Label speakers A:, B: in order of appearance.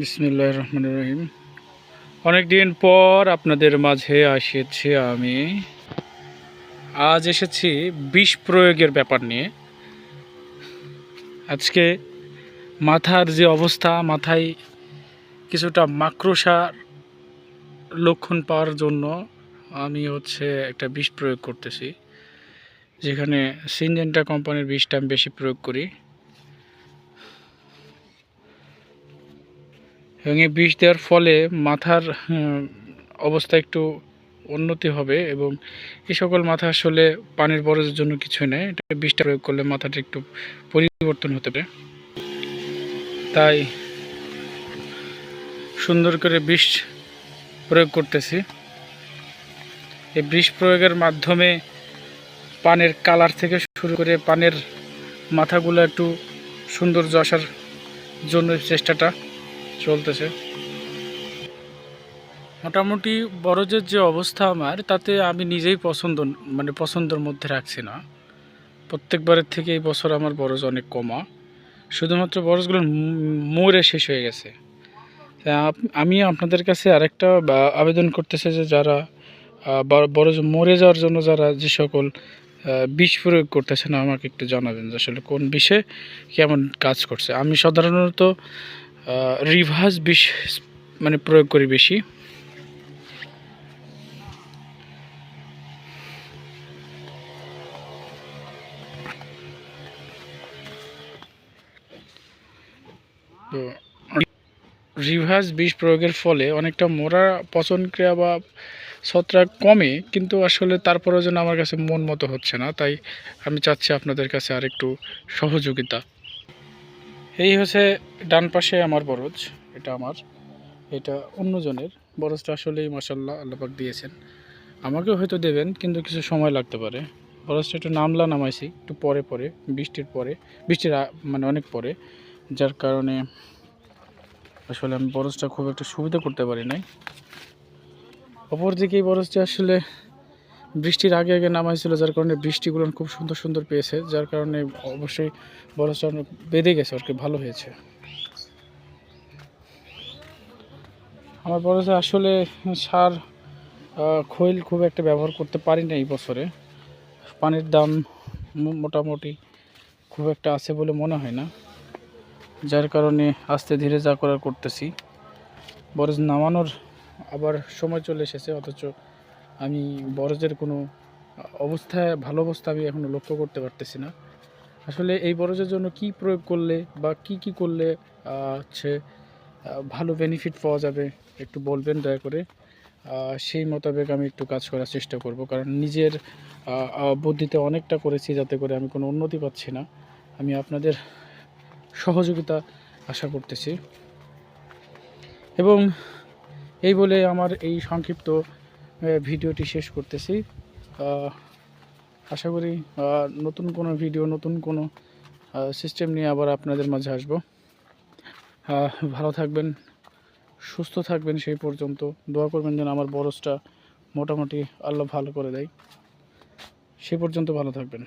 A: বিসমিল্লাহির রহমানির রহিম। অনেক দিন পর আপনাদের মাঝে এসেছি আমি। আজ এসেছি বিষ প্রয়োগের ব্যাপার নিয়ে। আজকে মাথার যে অবস্থা, মাথায় কিছুটা মাকড়সার লক্ষণ পাওয়ার জন্য আমি একটা বিষ প্রয়োগ করতেছি, যেখানে সিনজেন্টা কোম্পানির বিষটা আমি বেশি প্রয়োগ করি। এবং এই বিষ দেওয়ার ফলে মাথার অবস্থা একটু উন্নতি হবে, এবং এই সকল মাথা আসলে পানির বরজের জন্য কিছুই নেই। এটা বিষটা প্রয়োগ করলে মাথাটা একটু পরিবর্তন হতে পারে। তাই সুন্দর করে বিষ প্রয়োগ করতেছি। এই বিষ প্রয়োগের মাধ্যমে পানের কালার থেকে শুরু করে পানের মাথাগুলো একটু সৌন্দর্য আসার জন্য চেষ্টাটা চলতেছে। মোটামুটি বরজের যে অবস্থা আমার, তাতে আমি নিজেই পছন্দের মধ্যে রাখছি না। প্রত্যেকবারের থেকে এই বছর আমার বরজ অনেক কমা, শুধুমাত্র বরজগুলো মরে শেষ হয়ে গেছে। আমি আপনাদের কাছে আরেকটা আবেদন করতেছি যে যারা বরজ মরে যাওয়ার জন্য যে সকল বিষ প্রয়োগ করতেছেন, আমাকে একটু জানাবেন যে আসলে কোন বিষে কেমন কাজ করছে। আমি সাধারণত রিভার্স বিষ প্রয়োগ করি বেশি। তো রিভার্স বিষ প্রয়োগের ফলে অনেকটা মোরা পচন ক্রিয়া বা ছত্রাক কমে, কিন্তু আসলে তারপরেও যেন আমার কাছে মন মতো হচ্ছে না। তাই আমি চাচ্ছি আপনাদের কাছে আরেকটু সহযোগিতা। এই হচ্ছে ডান পাশে আমার বরজ, এটা অন্যজনের বরজটা। আসলেই মাশাআল্লাহ, আল্লাহ পাক দিয়েছেন, আমাকেও হয়তো দেবেন, কিন্তু কিছু সময় লাগতে পারে। বরজটা একটু নামাইছি একটু পরে বৃষ্টির অনেক পরে, যার কারণে আসলে আমি বরজটা খুব একটা সুবিধা করতে পারি নাই। অপরদিকে এই বরজটা আসলে বৃষ্টির আগে নামাইছিল, যার কারণে বৃষ্টিগুলো খুব সুন্দর পেয়েছে, যার কারণে অবশ্যই বরজটা বেঁধে গেছে আর কি, ভালো হয়েছে। আমার বরজে আসলে সার খৈল খুব একটা ব্যবহার করতে পারি না এই বছরে। পানির দাম মোটামুটি খুব একটা আছে বলে মনে হয় না, যার কারণে আস্তে ধীরে যা করার করতেছি। বরজ নামানোর আবার সময় চলে এসেছে, অথচ আমি বরজের কোনো ভালো অবস্থা আমি এখনও লক্ষ্য করতে পারতেছি না। আসলে এই বরজের জন্য কি প্রয়োগ করলে বা কি করলে ভালো বেনিফিট পাওয়া যাবে, একটু বলবেন দয়া করে। সেই মোতাবেক আমি একটু কাজ করার চেষ্টা করব, কারণ নিজের বুদ্ধিতে অনেকটা করেছি, যাতে করে আমি কোনো উন্নতি পাচ্ছি না। আমি আপনাদের সহযোগিতা আশা করতেছি, এবং এই বলে আমার এই সংক্ষিপ্ত ভিডিওটি শেষ করতেছি। আশা করি নতুন কোনো ভিডিও, নতুন কোনো সিস্টেম নিয়ে আবার আপনাদের মাঝে আসব। ভালো থাকবেন, সুস্থ থাকবেন, সেই পর্যন্ত দোয়া করবেন যেন আমার বরজটা মোটামুটি আল্লাহ ভালো করে দেয়। সেই পর্যন্ত ভালো থাকবেন।